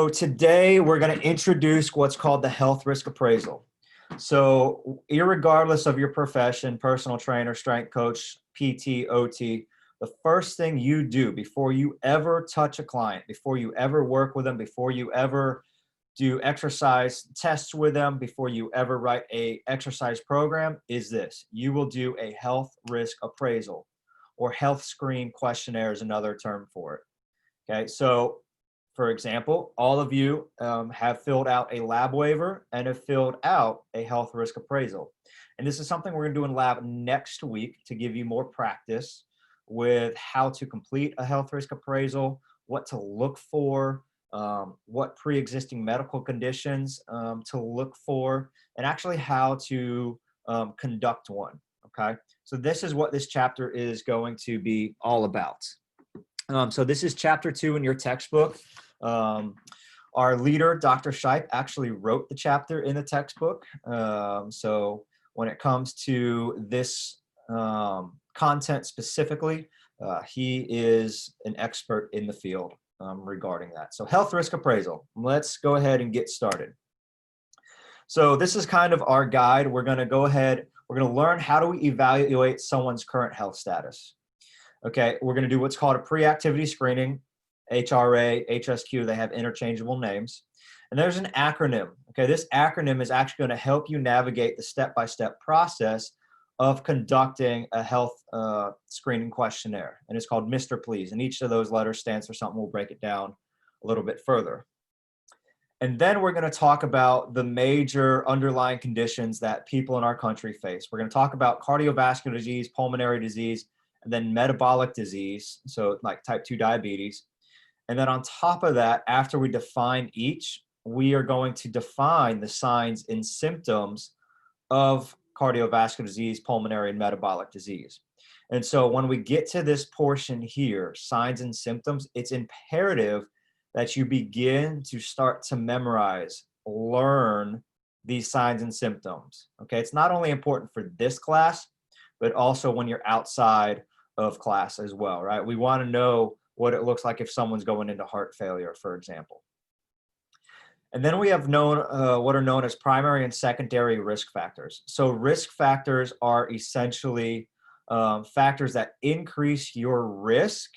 So today we're going to introduce what's called the Health Risk Appraisal. So irregardless of your profession, personal trainer, strength coach, PT, OT, the first thing you do before you ever touch a client, before you ever work with them, before you ever do exercise tests with them, before you ever write a exercise program is this. You will do a health risk appraisal, or health screen questionnaire is another term for it. Okay, so for example, all of you have filled out a lab waiver and have filled out a health risk appraisal. And this is something we're going to do in lab next week to give you more practice with how to complete a health risk appraisal, what to look for, what pre-existing medical conditions to look for, and actually how to conduct one. Okay, so this is what this chapter is going to be all about. So this is chapter 2 in your textbook. Our leader, Dr. Shipe, actually wrote the chapter in the textbook. So when it comes to this content specifically, he is an expert in the field regarding that. So health risk appraisal, let's go ahead and get started. So this is kind of our guide. We're going to go ahead, we're going to learn how do we evaluate someone's current health status. Okay, we're going to do what's called a pre-activity screening, HRA, HSQ, they have interchangeable names. And there's an acronym. Okay, this acronym is actually going to help you navigate the step-by-step process of conducting a health screening questionnaire. And it's called Mr. Please. And each of those letters stands for something. We'll break it down a little bit further. And then we're going to talk about the major underlying conditions that people in our country face. We're going to talk about cardiovascular disease, pulmonary disease, and then metabolic disease, so like type 2 diabetes. And then on top of that, after we define each, we are going to define the signs and symptoms of cardiovascular disease, pulmonary, and metabolic disease. And so when we get to this portion here, signs and symptoms, it's imperative that you begin to start to memorize, learn these signs and symptoms. Okay, it's not only important for this class, but also when you're outside of class as well, right? We want to know what it looks like if someone's going into heart failure, for example. And then we have what are known as primary and secondary risk factors. So risk factors are essentially factors that increase your risk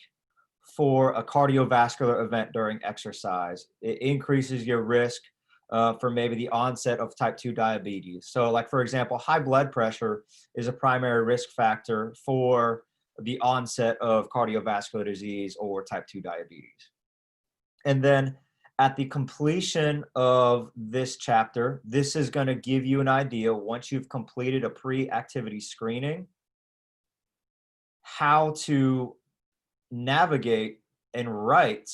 for a cardiovascular event during exercise. It increases your risk for maybe the onset of type 2 diabetes. So like, for example, high blood pressure is a primary risk factor for the onset of cardiovascular disease or type 2 diabetes. And then at the completion of this chapter, this is going to give you an idea, once you've completed a pre-activity screening, how to navigate and write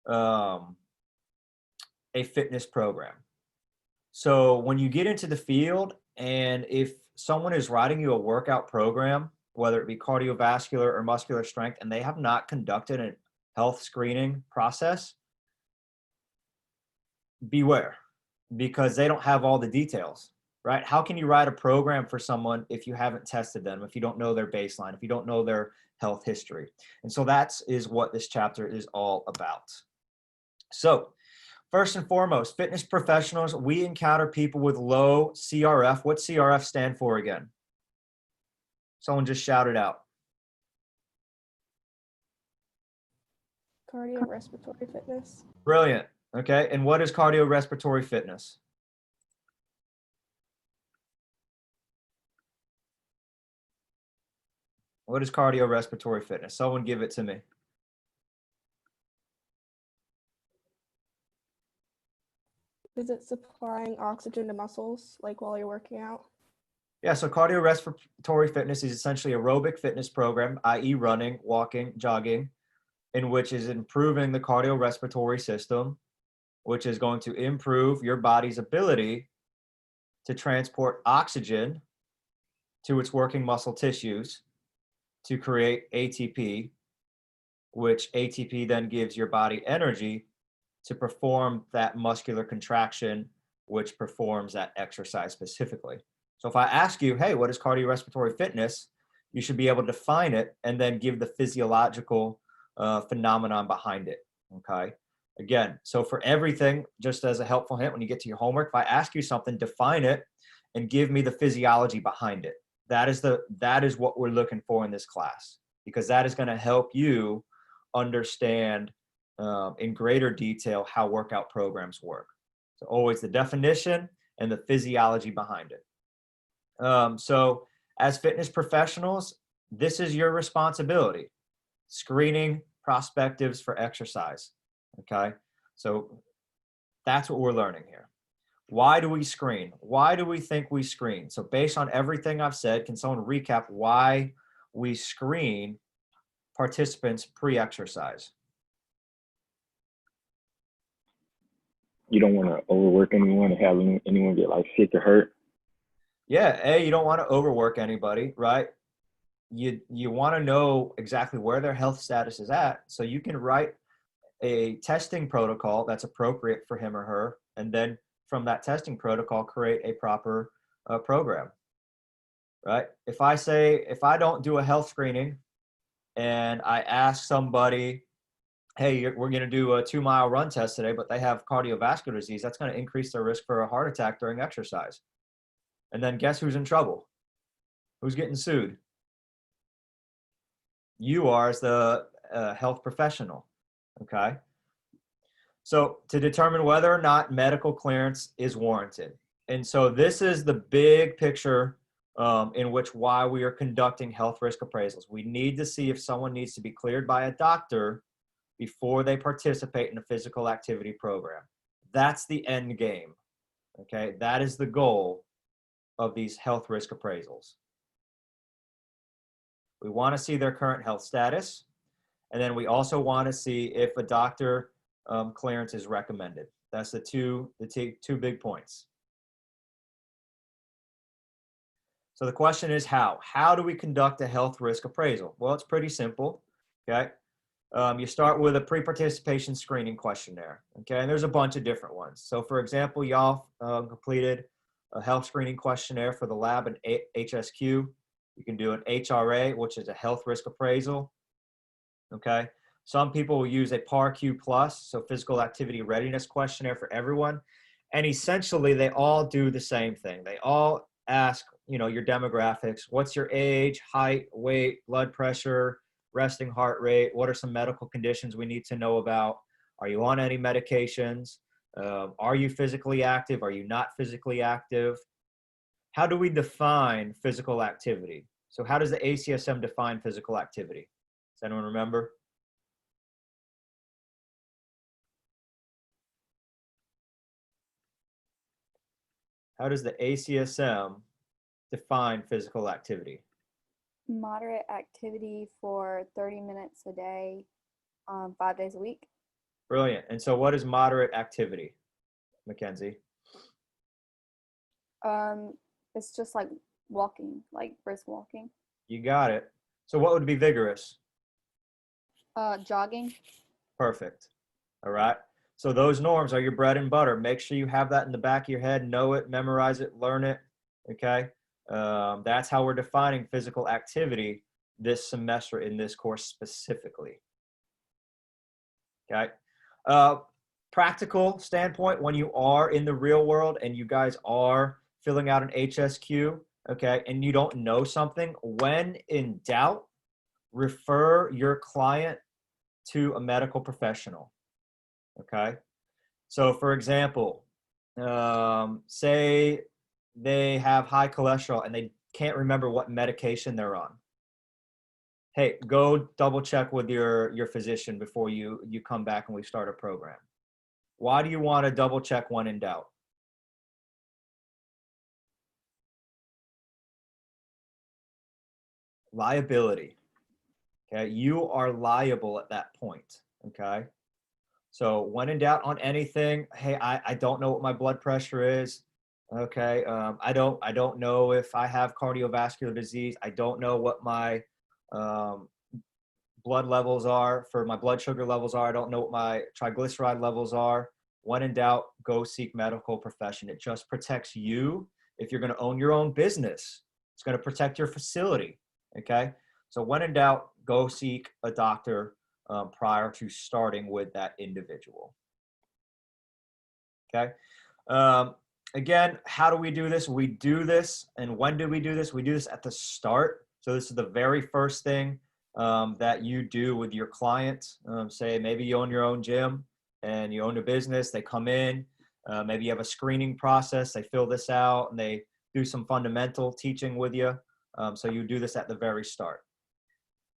a fitness program. So when you get into the field, and if someone is writing you a workout program, whether it be cardiovascular or muscular strength, and they have not conducted a health screening process, beware, because they don't have all the details, right? How can you write a program for someone if you haven't tested them, if you don't know their baseline, if you don't know their health history? And so that is what this chapter is all about. So first and foremost, fitness professionals, we encounter people with low CRF. What CRF stand for again? Someone just shouted out. Cardiorespiratory fitness. Brilliant. Okay, and what is cardiorespiratory fitness? What is cardiorespiratory fitness? Someone give it to me. Is it supplying oxygen to muscles, like while you're working out? Yeah, so cardiorespiratory fitness is essentially aerobic fitness program, i.e. running, walking, jogging, in which is improving the cardiorespiratory system, which is going to improve your body's ability to transport oxygen to its working muscle tissues to create ATP, which ATP then gives your body energy to perform that muscular contraction, which performs that exercise specifically. So if I ask you, hey, what is cardiorespiratory fitness? You should be able to define it and then give the physiological phenomenon behind it, okay? Again, so for everything, just as a helpful hint, when you get to your homework, if I ask you something, define it and give me the physiology behind it. That is what we're looking for in this class, because that is going to help you understand in greater detail how workout programs work. So always the definition and the physiology behind it. So as fitness professionals, this is your responsibility: screening prospectives for exercise. Okay, so that's what we're learning here. Why do we screen? Why do we think we screen? So based on everything I've said, can someone recap why we screen participants pre-exercise? You don't want to overwork anyone and have anyone get like sick or hurt. Yeah, you don't want to overwork anybody, right? You want to know exactly where their health status is at, so you can write a testing protocol that's appropriate for him or her, and then from that testing protocol, create a proper program, right? If I don't do a health screening and I ask somebody, hey, we're going to do a 2-mile run test today, but they have cardiovascular disease, that's going to increase their risk for a heart attack during exercise. And then guess who's in trouble? Who's getting sued? You are, as the health professional, okay? So to determine whether or not medical clearance is warranted. And so this is the big picture in which why we are conducting health risk appraisals. We need to see if someone needs to be cleared by a doctor before they participate in a physical activity program. That's the end game, okay? That is the goal of these health risk appraisals. We want to see their current health status, and then we also want to see if a doctor clearance is recommended. That's the two big points. So the question is how? How do we conduct a health risk appraisal? Well, it's pretty simple, okay? You start with a pre-participation screening questionnaire, okay? And there's a bunch of different ones. So for example, y'all completed a health screening questionnaire for the lab in HSQ. You can do an HRA, which is a health risk appraisal, okay? Some people will use a PARQ plus, so physical activity readiness questionnaire for everyone. And essentially they all do the same thing. They all ask, your demographics. What's your age, height, weight, blood pressure, resting heart rate? What are some medical conditions we need to know about? Are you on any medications? Are you physically active? Are you not physically active? How do we define physical activity? So how does the ACSM define physical activity? Does anyone remember? How does the ACSM define physical activity? Moderate activity for 30 minutes a day, 5 days a week. Brilliant. And so what is moderate activity, Mackenzie? It's just like walking, like brisk walking. You got it. So what would be vigorous? Jogging. Perfect. All right. So those norms are your bread and butter. Make sure you have that in the back of your head, know it, memorize it, learn it. Okay. That's how we're defining physical activity this semester in this course specifically. Okay. Practical standpoint, when you are in the real world and you guys are filling out an HSQ, okay, and you don't know something, when in doubt, refer your client to a medical professional. Okay. So for example, say they have high cholesterol and they can't remember what medication they're on. Hey, go double check with your physician before you come back and we start a program. Why do you want to double check when in doubt? Liability. Okay, you are liable at that point. Okay. So when in doubt on anything, hey, I don't know what my blood pressure is. Okay, I don't know if I have cardiovascular disease. I don't know what my blood levels are, for my blood sugar levels are. I don't know what my triglyceride levels are. When in doubt, go seek medical profession. It just protects you. If you're going to own your own business, it's going to protect your facility. Okay, so when in doubt, go seek a doctor prior to starting with that individual. Okay. Again, how do we do this? We do this, and when do we do this? We do this at the start. So this is the very first thing that you do with your client. Say maybe you own your own gym and you own a business. They come in, maybe you have a screening process. They fill this out and they do some fundamental teaching with you. So you do this at the very start.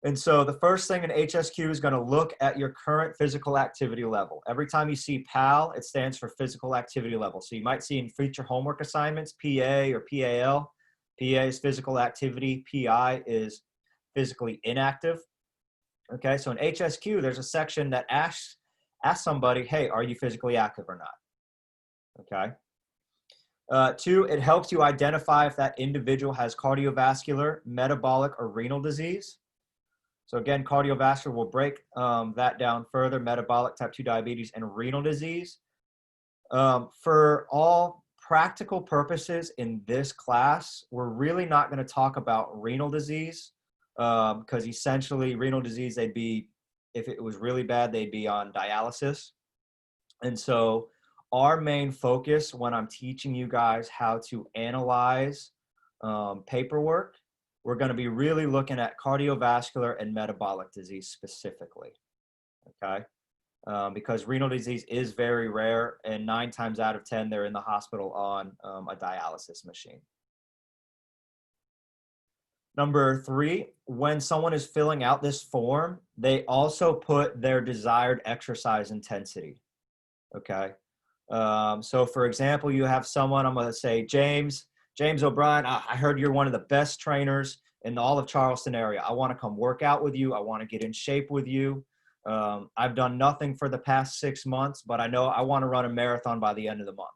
And so the first thing an HSQ is going to look at your current physical activity level. Every time you see PAL, it stands for physical activity level. So you might see in future homework assignments, PA or PAL. PA is physical activity. PI is physically inactive. Okay, so in HSQ, there's a section that asks somebody, hey, are you physically active or not? Okay. 2, it helps you identify if that individual has cardiovascular, metabolic, or renal disease. So again, cardiovascular will break that down further, metabolic, type 2 diabetes, and renal disease. For all practical purposes in this class, we're really not going to talk about renal disease because essentially renal disease, they'd be, if it was really bad, they'd be on dialysis. And so our main focus when I'm teaching you guys how to analyze paperwork, we're going to be really looking at cardiovascular and metabolic disease specifically, okay? Because renal disease is very rare, and 9 times out of 10, they're in the hospital on a dialysis machine. Number 3, when someone is filling out this form, they also put their desired exercise intensity, okay? So for example, you have someone, I'm going to say, James O'Brien, I heard you're one of the best trainers in all of Charleston area. I want to come work out with you. I want to get in shape with you. I've done nothing for the past 6 months, but I know I want to run a marathon by the end of the month.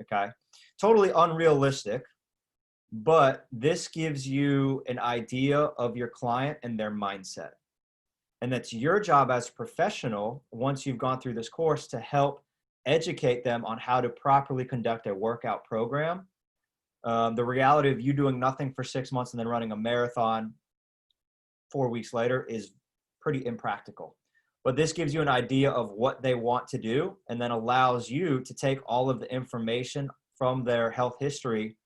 Okay. Totally unrealistic, but this gives you an idea of your client and their mindset. And that's your job as a professional, once you've gone through this course, to help educate them on how to properly conduct a workout program. The reality of you doing nothing for 6 months and then running a marathon 4 weeks later is pretty impractical. But this gives you an idea of what they want to do, and then allows you to take all of the information from their health history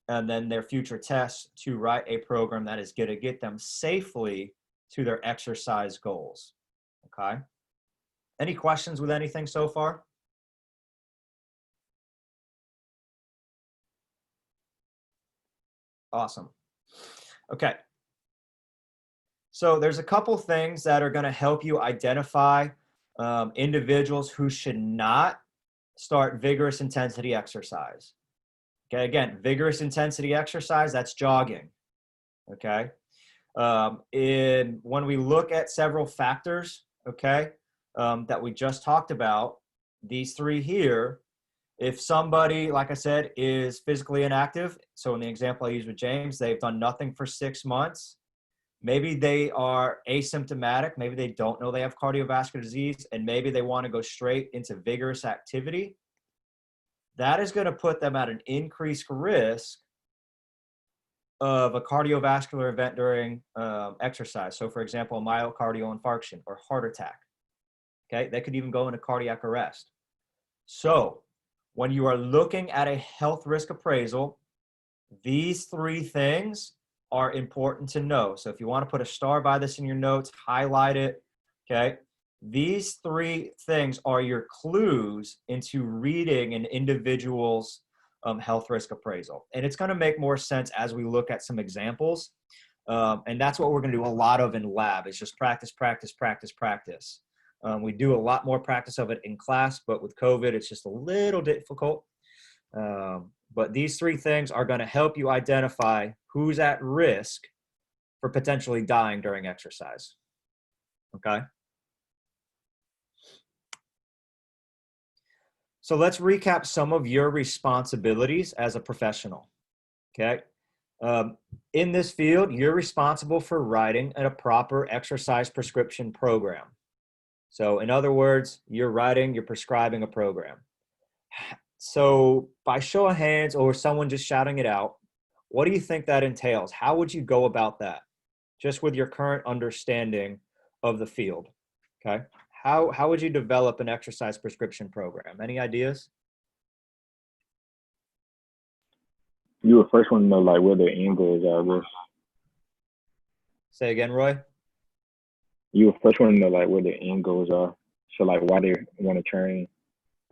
and then their future tests to write a program that is going to get them safely to their exercise goals. Okay. Any questions with anything so far? Awesome. Okay. So there's a couple things that are going to help you identify individuals who should not start vigorous intensity exercise. Okay. Again, vigorous intensity exercise, that's jogging. Okay. When we look at several factors, okay, that we just talked about, these 3 here, if somebody, like I said, is physically inactive, so in the example I used with James, they've done nothing for 6 months, maybe they are asymptomatic, maybe they don't know they have cardiovascular disease, and maybe they want to go straight into vigorous activity, that is going to put them at an increased risk of a cardiovascular event during exercise. So for example, a myocardial infarction or heart attack. Okay, they could even go into cardiac arrest. So when you are looking at a health risk appraisal, these 3 things are important to know. So if you want to put a star by this in your notes, highlight it, okay? These 3 things are your clues into reading an individual's health risk appraisal. And it's going to make more sense as we look at some examples. And that's what we're going to do a lot of in lab. It's just practice, practice, practice, practice. We do a lot more practice of it in class, but with COVID, it's just a little difficult. But these 3 things are going to help you identify who's at risk for potentially dying during exercise. Okay. So let's recap some of your responsibilities as a professional. Okay. In this field, you're responsible for writing a proper exercise prescription program. So in other words, you're prescribing a program. So by show of hands or someone just shouting it out, what do you think that entails? How would you go about that? Just with your current understanding of the field, okay? how would you develop an exercise prescription program? Any ideas? You would first want to know like what their end goals are, I guess. Say again, Roy. You would first want to know like what their end goals are. So like why they want to train.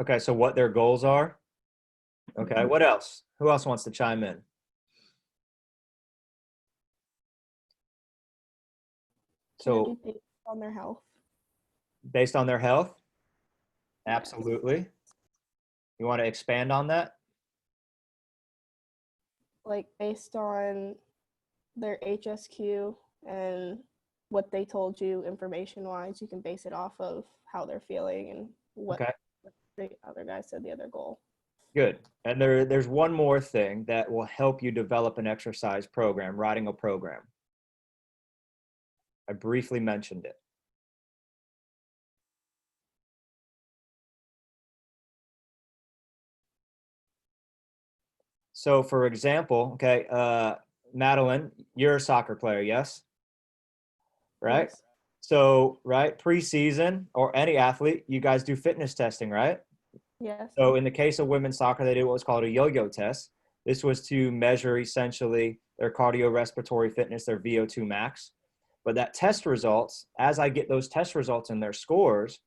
Okay, so what their goals are. Okay, what else? Who else wants to chime in? Can it So be based on their health? based on their health? Yes. Absolutely. You want to expand on that? Like based on their HSQ and what they told you information-wise, you can base it off of how they're feeling and what Okay, the other guy said the other goal. good. And there's one more thing that will help you develop an exercise program, writing a program. I briefly mentioned it. So for example, okay, Madeline, you're a soccer player, yes? Right? Yes. So, right, preseason or any athlete, you guys do fitness testing, right? Yes. So in the case of women's soccer, they did what was called a yo-yo test. This was to measure essentially their cardiorespiratory fitness, their VO2 max. But that test results, as I get those test results and their scores,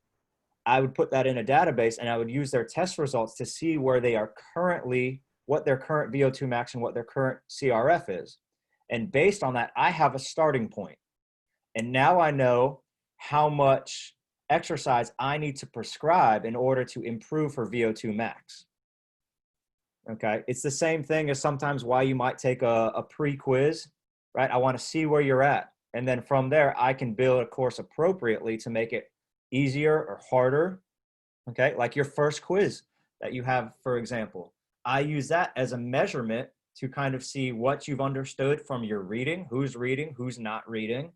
I would put that in a database and I would use their test results to see where they are currently, what their current VO2 max and what their current CRF is. And based on that, I have a starting point. And now I know how much exercise I need to prescribe in order to improve her VO2 max. Okay, it's the same thing as sometimes why you might take a pre-quiz, right? I want to see where you're at. And then from there, I can build a course appropriately to make it easier or harder. Okay, like your first quiz that you have, for example. I use that as a measurement to kind of see what you've understood from your reading, who's not reading,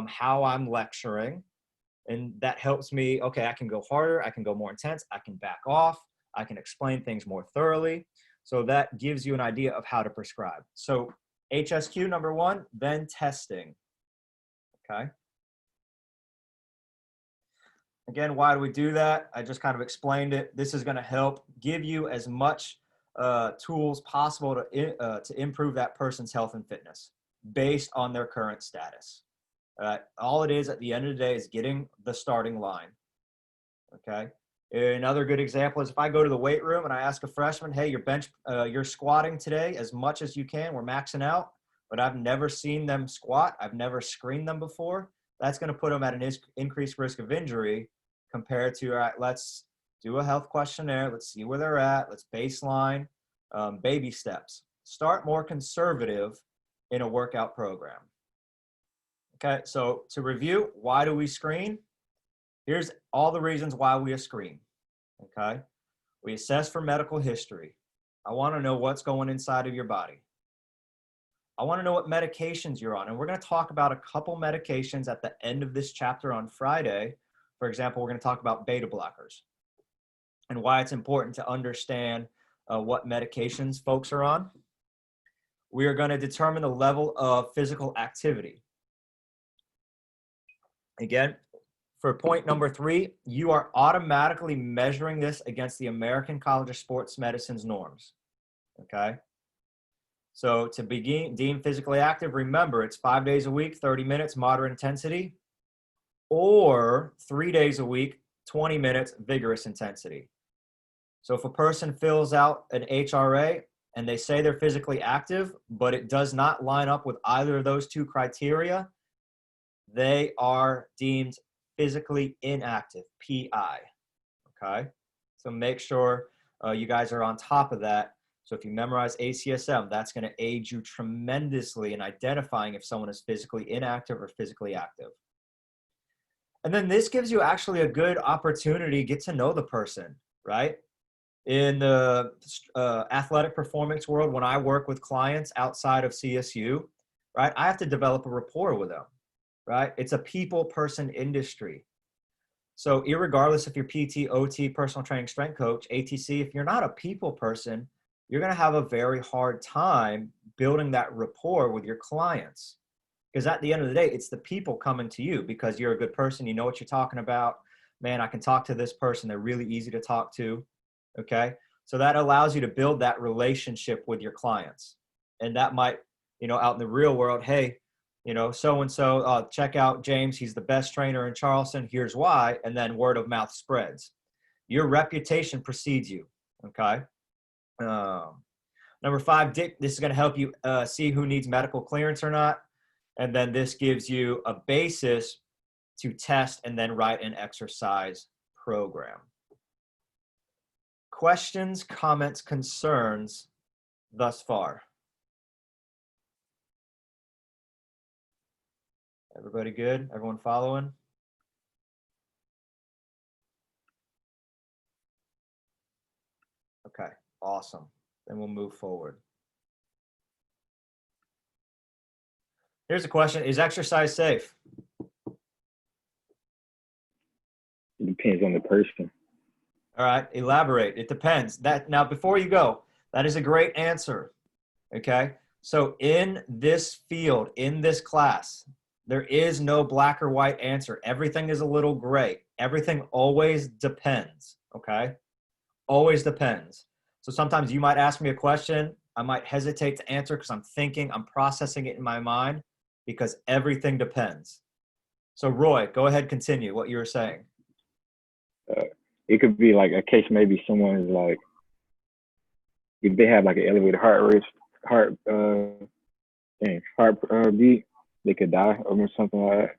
how I'm lecturing. And that helps me, okay, I can go harder, I can go more intense, I can back off, I can explain things more thoroughly. So that gives you an idea of how to prescribe. So HSQ number one, then testing, okay? Again, why do we do that? I just kind of explained it. This is gonna help give you as much tools possible to improve that person's health and fitness based on their current status. All it is at the end of the day is getting the starting line. Okay. Another good example is if I go to the weight room and I ask a freshman, hey, you're squatting today as much as you can. We're maxing out, but I've never seen them squat. I've never screened them before. That's going to put them at an increased risk of injury compared to, all right, let's do a health questionnaire. Let's see where they're at. Let's baseline, baby steps. Start more conservative in a workout program. Okay, so to review, why do we screen? Here's all the reasons why we screen, okay? We assess for medical history. I wanna know what's going inside of your body. I wanna know what medications you're on. And we're gonna talk about a couple medications at the end of this chapter on Friday. For example, we're gonna talk about beta blockers and why it's important to understand what medications folks are on. We are gonna determine the level of physical activity. Again, for point number 3, you are automatically measuring this against the American College of Sports Medicine's norms, okay? So to be deemed physically active, remember it's 5 days a week, 30 minutes, moderate intensity, or 3 days a week, 20 minutes, vigorous intensity. So if a person fills out an HRA and they say they're physically active, but it does not line up with either of those two criteria, they are deemed physically inactive, PI, okay? So make sure you guys are on top of that. So if you memorize ACSM, that's gonna aid you tremendously in identifying if someone is physically inactive or physically active. And then this gives you actually a good opportunity to get to know the person, right? In the athletic performance world, when I work with clients outside of CSU, right, I have to develop a rapport with them. Right? It's a people person industry. So irregardless if you're PT, OT, personal training, strength coach, ATC, if you're not a people person, you're going to have a very hard time building that rapport with your clients. Because at the end of the day, it's the people coming to you because you're a good person, you know what you're talking about, man, I can talk to this person. They're really easy to talk to. Okay. So that allows you to build that relationship with your clients. And that might, out in the real world, hey, so-and-so, check out James. He's the best trainer in Charleston. Here's why. And then word of mouth spreads. Your reputation precedes you. Okay. Number 5, this is going to help you see who needs medical clearance or not. And then this gives you a basis to test and then write an exercise program. Questions, comments, concerns thus far? Everybody good? Everyone following? Okay, awesome. Then we'll move forward. Here's a question. Is exercise safe? It depends on the person. All right, elaborate. It depends. Now, before you go, that is a great answer. Okay, so in this field, in this class, there is no black or white answer. Everything is a little gray. Everything always depends. Okay, always depends. So sometimes you might ask me a question. I might hesitate to answer because I'm thinking, I'm processing it in my mind, because everything depends. So Roy, go ahead, continue what you were saying. It could be like a case, maybe someone is like, if they have like an elevated heart beat, they could die or something like that.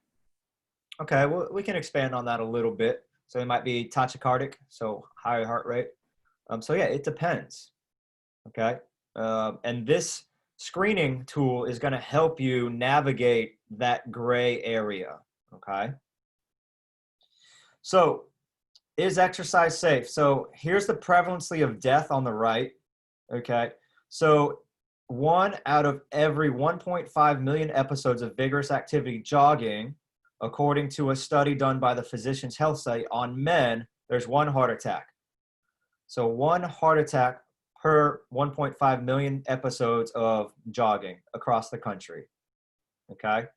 Okay, well, we can expand on that a little bit. So it might be tachycardic, so higher heart rate. So yeah, it depends. Okay, and this screening tool is going to help you navigate that gray area. Okay. So is exercise safe? So here's the prevalency of death on the right. Okay. So 1 out of every 1.5 million episodes of vigorous activity jogging, according to a study done by the Physicians Health Study on men, there's 1 heart attack. So 1 heart attack per 1.5 million episodes of jogging across the country. Okay.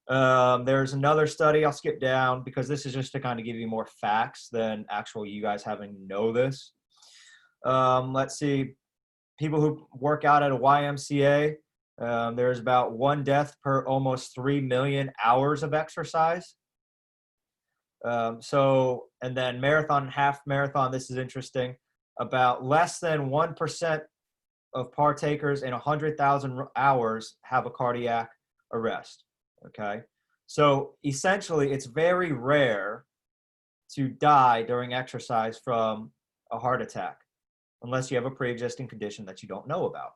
There's another study, I'll skip down because this is just to kind of give you more facts than actual you guys having to know this. Let's see, people who work out at a YMCA, there's about 1 death per almost 3 million hours of exercise. And then marathon and half marathon, this is interesting, about less than 1% of partakers in 100,000 hours have a cardiac arrest. Okay, so essentially it's very rare to die during exercise from a heart attack unless you have a pre-existing condition that you don't know about.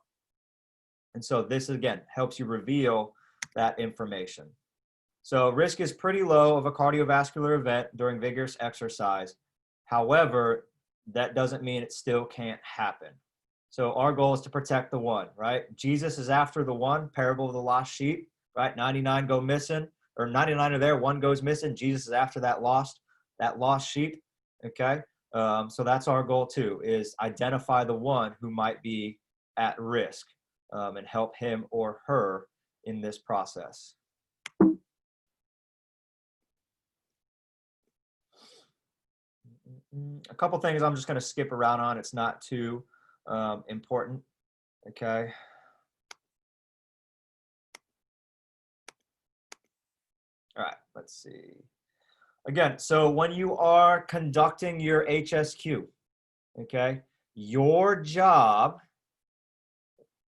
And so this again helps you reveal that information. So risk is pretty low of a cardiovascular event during vigorous exercise. However, that doesn't mean it still can't happen. So our goal is to protect the 1, right? Jesus is after the 1, parable of the lost sheep. Right, 99 go missing, or 99 are there, 1 goes missing. Jesus is after that lost sheep. Okay, so that's our goal too, is identify the 1 who might be at risk and help him or her in this process. A couple things I'm just going to skip around on. It's not too important. Okay. All right, let's see. Again, so when you are conducting your HSQ, okay, your job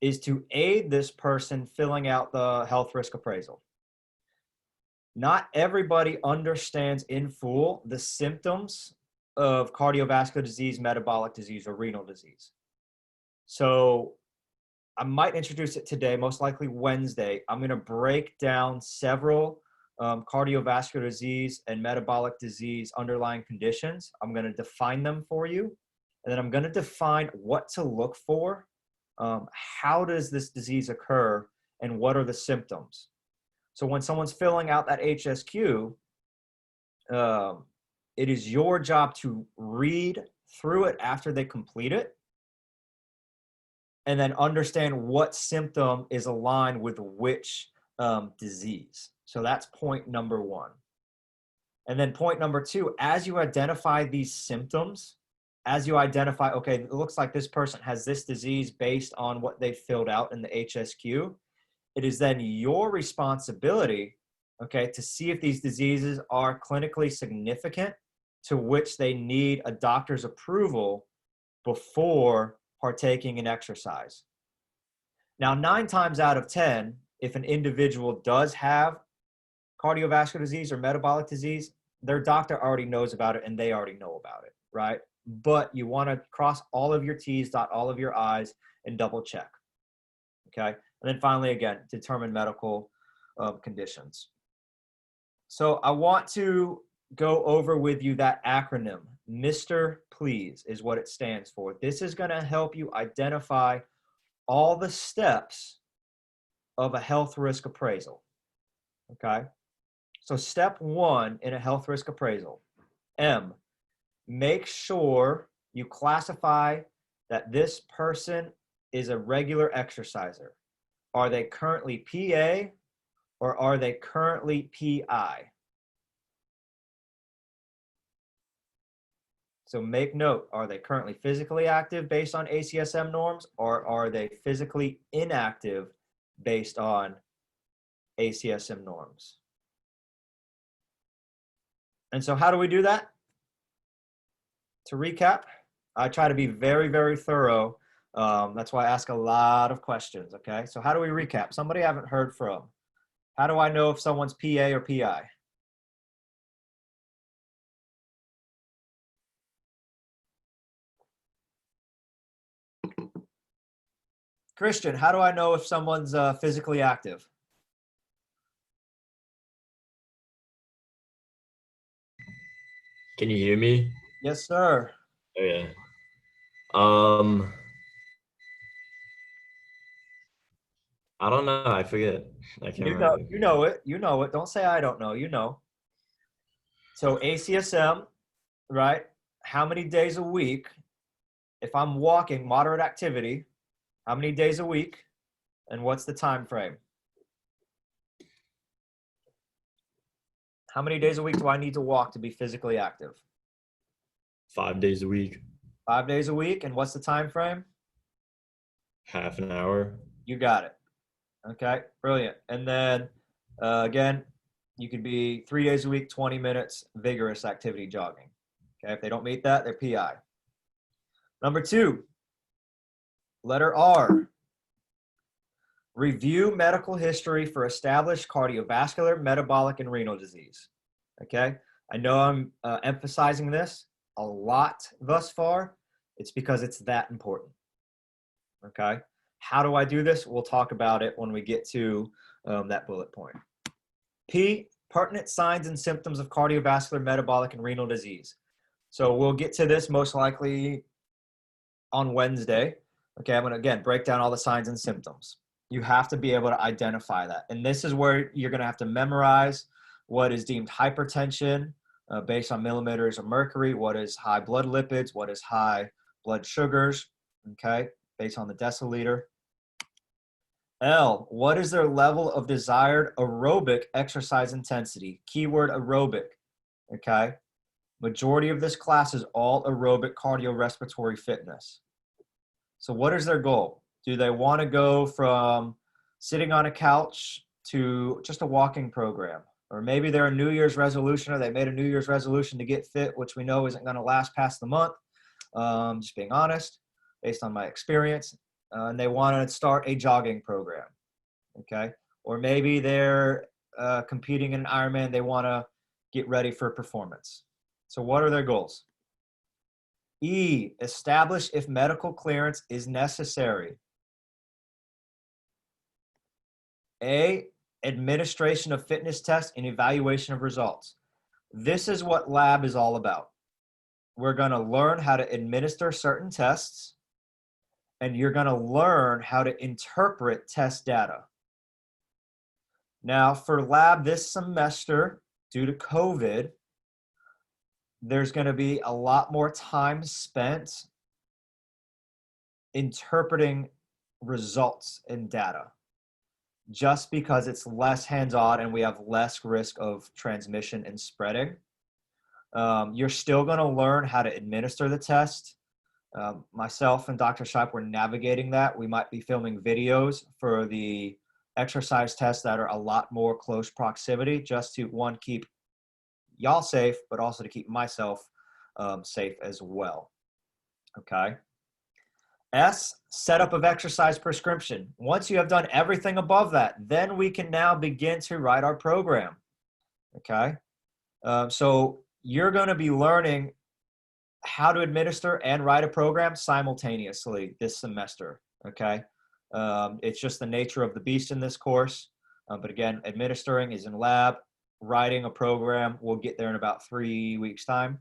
is to aid this person filling out the health risk appraisal. Not everybody understands in full the symptoms of cardiovascular disease, metabolic disease, or renal disease. So I might introduce it today, most likely Wednesday. I'm going to break down several cardiovascular disease and metabolic disease underlying conditions. I'm going to define them for you. And then I'm going to define what to look for. How does this disease occur and what are the symptoms? So when someone's filling out that HSQ, it is your job to read through it after they complete it and then understand what symptom is aligned with which disease. So that's point number 1. And then point number 2, as you identify these symptoms, as you identify, okay, it looks like this person has this disease based on what they filled out in the HSQ, it is then your responsibility, okay, to see if these diseases are clinically significant to which they need a doctor's approval before partaking in exercise. Now, 9 times out of 10, if an individual does have cardiovascular disease or metabolic disease, their doctor already knows about it and they already know about it, right? But you want to cross all of your T's, dot all of your I's, and double check, okay? And then finally, again, determine medical conditions. So I want to go over with you that acronym. Mr. Please is what it stands for. This is going to help you identify all the steps of a health risk appraisal, okay? So step 1 in a health risk appraisal, M, make sure you classify that this person is a regular exerciser. Are they currently PA or are they currently PI? So make note, are they currently physically active based on ACSM norms, or are they physically inactive based on ACSM norms? And so how do we do that? To recap, I try to be very, very thorough. That's why I ask a lot of questions, okay? So how do we recap? Somebody I haven't heard from. How do I know if someone's PA or PI? Christian, how do I know if someone's physically active? Can you hear me? Yes, sir. Oh yeah. I don't know. I forget. I can't remember. You know it. You know it. Don't say I don't know. You know. So ACSM, right? How many days a week? If I'm walking moderate activity, how many days a week? And what's the time frame? How many days a week do I need to walk to be physically active? 5 days a week. 5 days a week. And what's the time frame? Half an hour. You got it. Okay, brilliant. And then again, you could be 3 days a week, 20 minutes, vigorous activity jogging. Okay, if they don't meet that, they're PI. Number 2, letter R. Review medical history for established cardiovascular, metabolic, and renal disease. Okay, I know I'm emphasizing this a lot thus far. It's because it's that important. Okay, how do I do this? We'll talk about it when we get to that bullet point. P, pertinent signs and symptoms of cardiovascular, metabolic, and renal disease. So we'll get to this most likely on Wednesday. Okay, I'm going to, again, break down all the signs and symptoms. You have to be able to identify that. And this is where you're going to have to memorize what is deemed hypertension based on millimeters of mercury, what is high blood lipids, what is high blood sugars, okay, based on the deciliter. L, what is their level of desired aerobic exercise intensity? Keyword aerobic, okay? Majority of this class is all aerobic cardiorespiratory fitness. So what is their goal? Do they want to go from sitting on a couch to just a walking program? Or maybe they're a New Year's resolutioner. They made a New Year's resolution to get fit, which we know isn't going to last past the month. Just being honest, based on my experience. And they want to start a jogging program, okay? Or maybe they're competing in an Ironman. They want to get ready for performance. So what are their goals? E, establish if medical clearance is necessary. A, administration of fitness tests and evaluation of results. This is what lab is all about. We're going to learn how to administer certain tests, and you're going to learn how to interpret test data. Now, for lab this semester, due to COVID, there's going to be a lot more time spent interpreting results and data, just because it's less hands-on and we have less risk of transmission and spreading. You're still going to learn how to administer the test. Myself and Dr. Scheib were navigating that. We might be filming videos for the exercise tests that are a lot more close proximity, just to, one, keep y'all safe, but also to keep myself safe as well. Okay. S, setup of exercise prescription. Once you have done everything above that, then we can now begin to write our program. Okay. So you're going to be learning how to administer and write a program simultaneously this semester. Okay. It's just the nature of the beast in this course. But again, administering is in lab. Writing a program, we'll get there in about 3 weeks' time.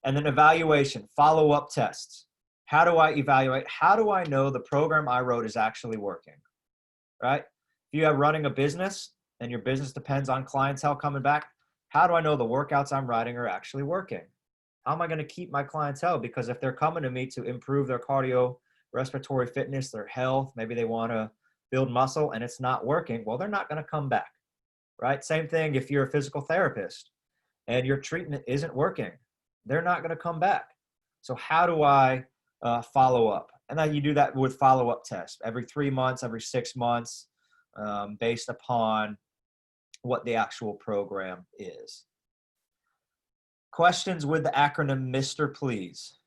And then evaluation, follow-up tests. How do I evaluate? How do I know the program I wrote is actually working, right? If you are running a business and your business depends on clientele coming back, how do I know the workouts I'm writing are actually working? How am I going to keep my clientele? Because if they're coming to me to improve their cardio, respiratory fitness, their health, maybe they want to build muscle and it's not working, well, they're not going to come back, right? Same thing if you're a physical therapist and your treatment isn't working, they're not going to come back. So how do I follow up? And then you do that with follow-up tests every 3 months, every 6 months, based upon what the actual program is. Questions with the acronym MR, please.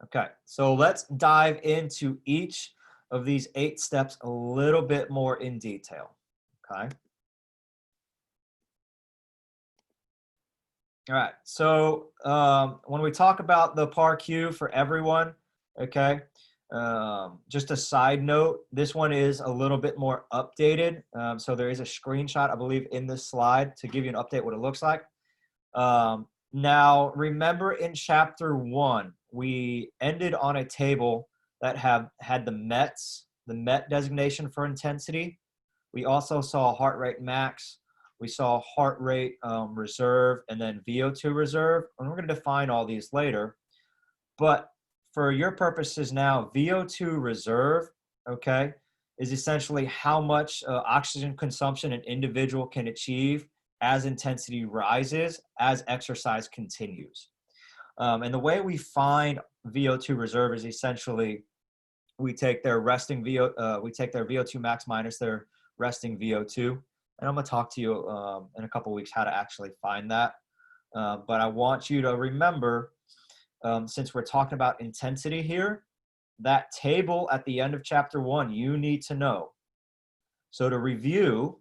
Okay, so let's dive into each of these 8 steps a little bit more in detail. Okay. All right, so when we talk about the PARQ for everyone, okay, just a side note, this one is a little bit more updated. So there is a screenshot, I believe, in this slide to give you an update what it looks like. Now, remember in chapter 1, we ended on a table that had the METs, the MET designation for intensity. We also saw heart rate max. We saw heart rate reserve and then VO2 reserve. And we're going to define all these later. But for your purposes now, VO2 reserve, okay, is essentially how much oxygen consumption an individual can achieve as intensity rises, as exercise continues. And the way we find VO2 reserve is essentially we take their resting we take their VO2 max minus their resting VO2. And I'm going to talk to you in a couple of weeks how to actually find that. But I want you to remember, since we're talking about intensity here, that table at the end of chapter 1, you need to know. So to review,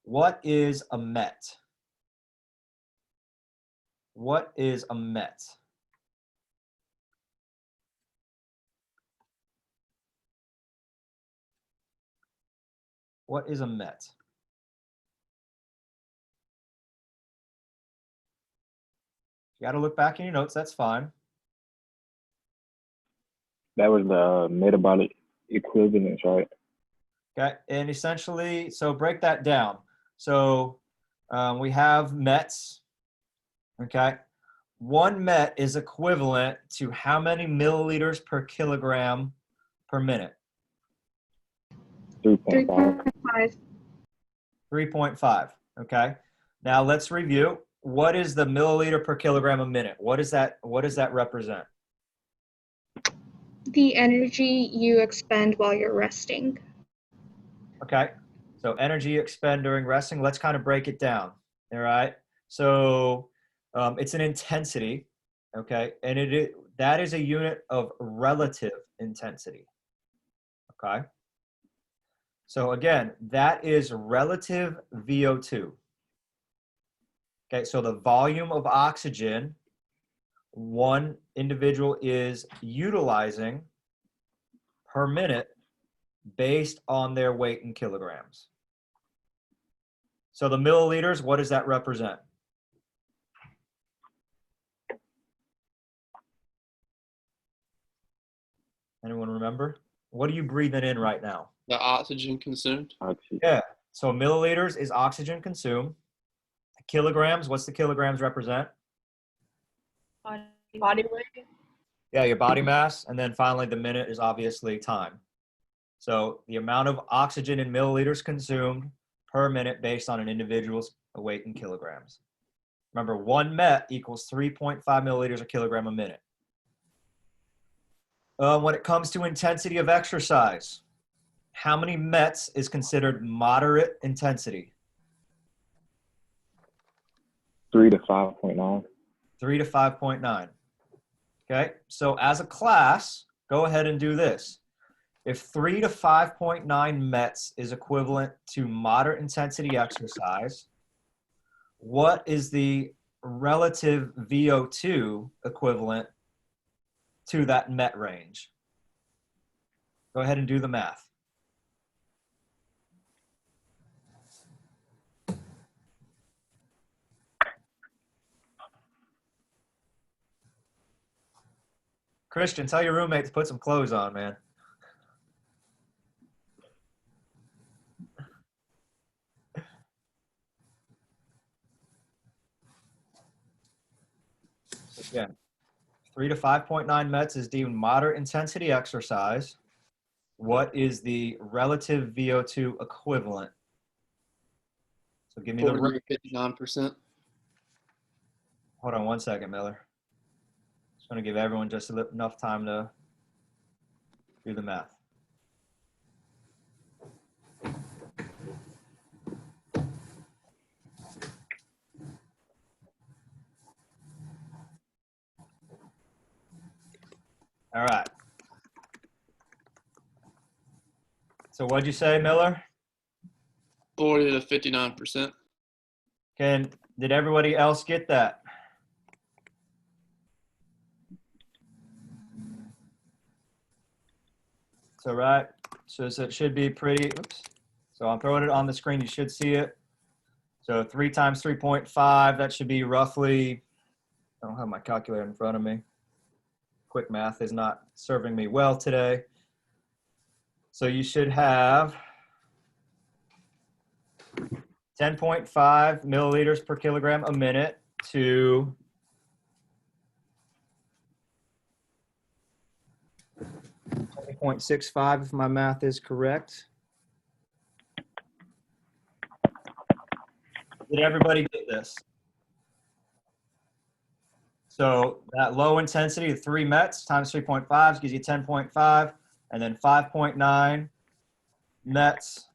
what is a MET? What is a MET? What is a MET? You got to look back in your notes, that's fine. That was the metabolic equivalence, right? Okay, and essentially, so break that down. So we have METs, okay? 1 MET is equivalent to how many milliliters per kilogram per minute? 3.5. 3.5, okay? Now let's review. What is the milliliter per kilogram a minute? What does that represent? The energy you expend while you're resting. Okay, so energy you expend during resting. Let's kind of break it down, all right? So it's an intensity, okay? And that is a unit of relative intensity, okay? So again, that is relative VO2. Okay, so the volume of oxygen one individual is utilizing per minute based on their weight in kilograms. So the milliliters, what does that represent? Anyone remember? What are you breathing in right now? The oxygen consumed. Yeah, so milliliters is oxygen consumed. Kilograms, what's the kilograms represent? Body weight. Yeah, your body mass. And then finally, the minute is obviously time. So the amount of oxygen in milliliters consumed per minute based on an individual's weight in kilograms. Remember, 1 MET equals 3.5 milliliters a kilogram a minute. When it comes to intensity of exercise, how many METs is considered moderate intensity? 3 to 5.9. 3 to 5.9. Okay, so as a class, go ahead and do this. If 3 to 5.9 METs is equivalent to moderate intensity exercise, what is the relative VO2 equivalent to that MET range? Go ahead and do the math. Christian, tell your roommate to put some clothes on, man. Again, 3 to 5.9 METs is deemed moderate intensity exercise. What is the relative VO2 equivalent? So give me the 40 to 59%. Hold on one second, Miller. Just want to give everyone just enough time to do the math. All right. So what'd you say, Miller? 40 to 59%. Did everybody else get that? So right, so it should be pretty, oops. So I'm throwing it on the screen, you should see it. So 3 times 3.5, that should be roughly, I don't have my calculator in front of me. Quick math is not serving me well today. So you should have 10.5 milliliters per kilogram a minute to 20.65 if my math is correct. Did everybody get this? So that low intensity of 3 METs times 3.5 gives you 10.5, and then 5.9 METs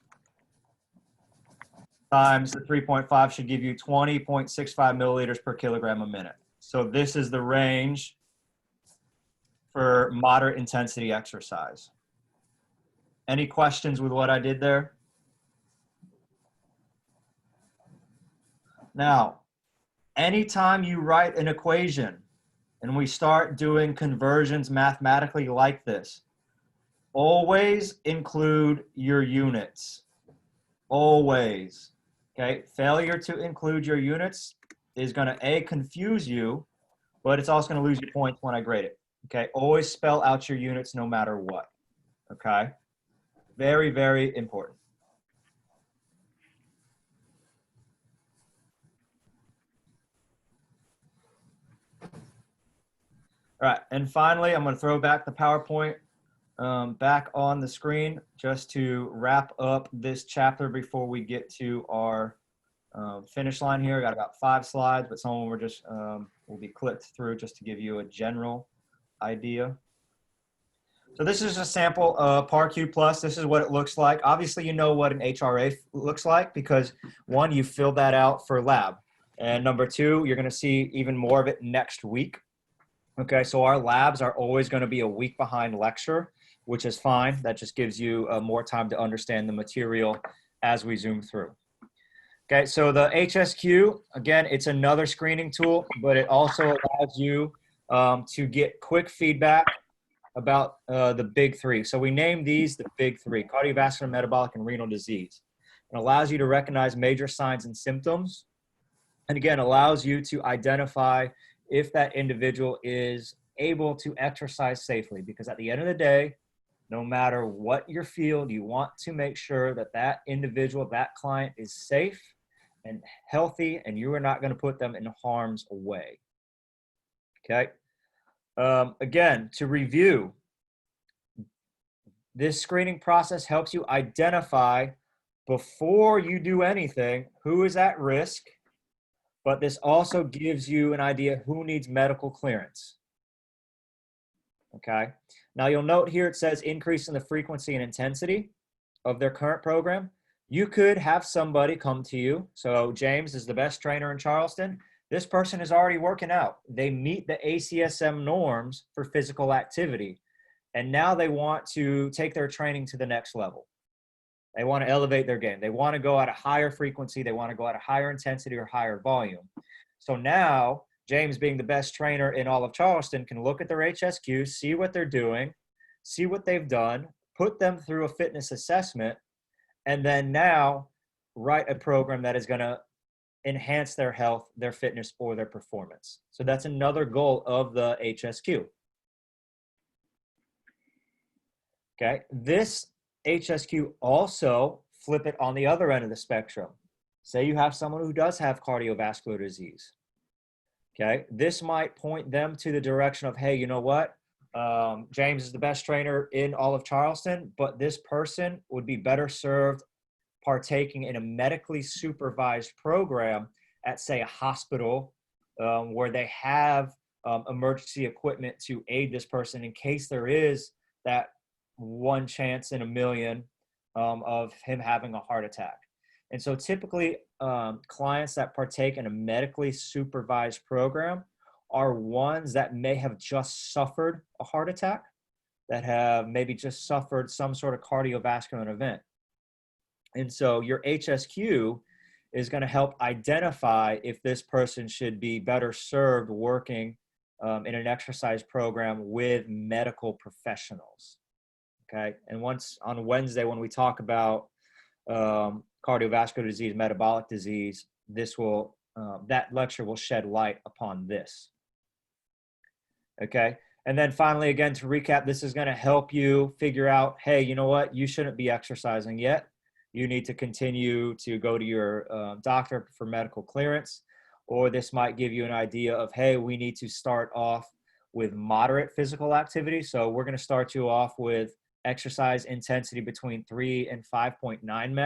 times the 3.5 should give you 20.65 milliliters per kilogram a minute. So this is the range for moderate intensity exercise. Any questions with what I did there? Now, anytime you write an equation and we start doing conversions mathematically like this, always include your units. Always. Okay? Failure to include your units is going to A, confuse you, but it's also going to lose you points when I grade it. Okay? Always spell out your units no matter what. Okay? Very, very important. All right, and finally, I'm going to throw back the PowerPoint back on the screen just to wrap up this chapter before we get to our finish line here. I got about 5 slides, but some of them were just will be clicked through just to give you a general idea. So this is a sample PARQ Plus. This is what it looks like. Obviously, you know what an HRA looks like because 1, you filled that out for lab. And number 2, you're going to see even more of it next week. Okay, so our labs are always going to be a week behind lecture, which is fine. That just gives you more time to understand the material as we zoom through. Okay, so the HSQ, again, it's another screening tool, but it also allows you to get quick feedback about the big 3. So we named these the big 3, cardiovascular, metabolic, and renal disease. It allows you to recognize major signs and symptoms. And again, allows you to identify if that individual is able to exercise safely. Because at the end of the day, no matter what your field, you want to make sure that that individual, that client is safe and healthy, and you are not going to put them in harm's way. Okay. Again, to review, this screening process helps you identify before you do anything, who is at risk, but this also gives you an idea who needs medical clearance. Okay. Now you'll note here it says increase in the frequency and intensity of their current program. You could have somebody come to you. So James is the best trainer in Charleston. This person is already working out. They meet the ACSM norms for physical activity. And now they want to take their training to the next level. They want to elevate their game. They want to go at a higher frequency. They want to go at a higher intensity or higher volume. So now, James, being the best trainer in all of Charleston, can look at their HSQs, see what they're doing, see what they've done, put them through a fitness assessment, and then now write a program that is going to enhance their health, their fitness, or their performance. So that's another goal of the HSQ. Okay, this HSQ also, flip it on the other end of the spectrum. Say you have someone who does have cardiovascular disease. Okay, this might point them to the direction of, hey, you know what? James is the best trainer in all of Charleston, but this person would be better served partaking in a medically supervised program at, say, a hospital where they have emergency equipment to aid this person in case there is that one chance in a million of him having a heart attack. And so typically clients that partake in a medically supervised program are ones that may have just suffered a heart attack, that have maybe just suffered some sort of cardiovascular event. And so your HSQ is going to help identify if this person should be better served working in an exercise program with medical professionals. Okay. And once on Wednesday, when we talk about cardiovascular disease, metabolic disease, this will, that lecture will shed light upon this. Okay. And then finally, again, to recap, this is going to help you figure out, hey, you know what? You shouldn't be exercising yet. You need to continue to go to your doctor for medical clearance, or this might give you an idea of, hey, we need to start off with moderate physical activity. So we're going to start you off with exercise intensity between 3 and 5.9